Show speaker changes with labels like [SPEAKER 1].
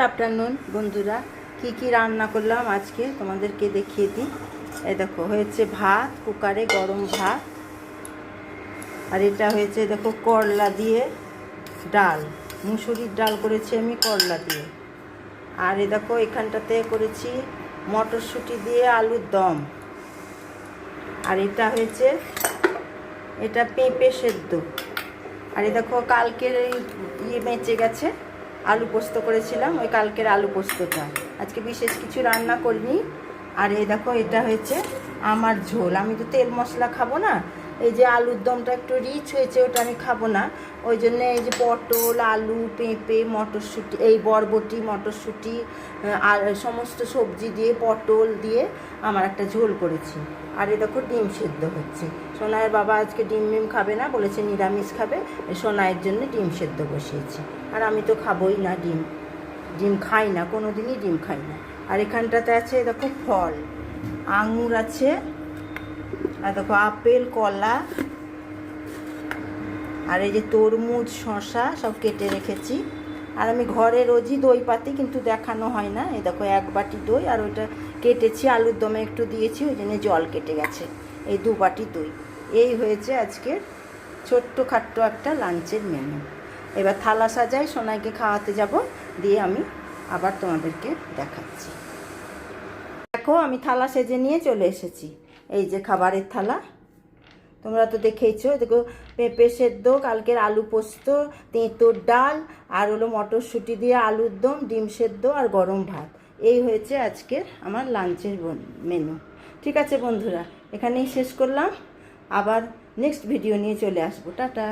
[SPEAKER 1] Afternoon বন্ধুরা, কি রান্না করলাম আজকে তোমাদেরকে দেখিয়ে দিই। এই দেখো, হয়েছে ভাত, কুকারে গরম ভাত। আর এটা হয়েছে দেখো করলা দিয়ে ডাল, মুসুরির ডাল করেছি আমি করলা দিয়ে। আর এই দেখো এখানটাতে করেছি মটরশুঁটি দিয়ে আলুর দম। আর এটা হয়েছে এটা পেঁপে সেদ্ধ। আর এই দেখো কালকের বেঁচে গেছে, আলু পোস্ত করেছিলাম, ওই কালকের আলু পোস্তটা। আজকে বিশেষ কিছু রান্না করিনি। আর এই দেখো এটা হয়েছে আমার ঝোল। আমি তো তেল মশলা খাবো না, এই যে আলুর দমটা একটু রিচ হয়েছে, ওটা আমি খাবো না। ওই জন্য এই যে পটল, আলু, পেঁপে, মটরশুঁটি, এই বরবটি, মটরশুঁটি আর সমস্ত সবজি দিয়ে, পটল দিয়ে আমার একটা ঝোল করেছি। আর এই দেখো ডিম সেদ্ধ হচ্ছে। সোনাইয়ের বাবা আজকে ডিম খাবে না, বলেছে নিরামিষ খাবে। সোনাইয়ের জন্য ডিম সেদ্ধ বসিয়েছি। আর আমি তো খাবোই না ডিম খাই না, কোনো দিনই ডিম খাই না। আর এখানটাতে আছে দেখো ফল, আঙুর আছে, আর দেখো আপেল, কলা, আর এই যে তরমুজ, শসা সব কেটে রেখেছি। আর আমি ঘরে রোজই দই পাতি, কিন্তু দেখানো হয় না। এই দেখো এক বাটি দই, আর ওইটা কেটেছি, আলুর দমে একটু দিয়েছি, ওই জন্য জল কেটে গেছে। এই 2 বাটি দই। এই হয়েছে আজকের ছোট্ট খাট্ট একটা লাঞ্চের মেনু। এবার থালা সাজাই, সোনাইকে খাওয়াতে যাব, দিয়ে আমি আবার তোমাদেরকে দেখাচ্ছি। দেখো আমি থালা সেজে নিয়ে চলে এসেছি। এই যে খাবারের থালা, তোমরা তো দেখেইছো। দেখো পেঁপে সেদ্ধ, কালকের আলু পোস্ত, তেঁতুর ডাল, আর হলো মটরশুঁটি দিয়ে আলুর দম, ডিম সেদ্ধ আর গরম ভাত। এই হয়েছে আজকের আমার লাঞ্চের মেনু। ঠিক আছে বন্ধুরা, এখানেই শেষ করলাম। আবার নেক্সট ভিডিও নিয়ে চলে আসবো। টাটা।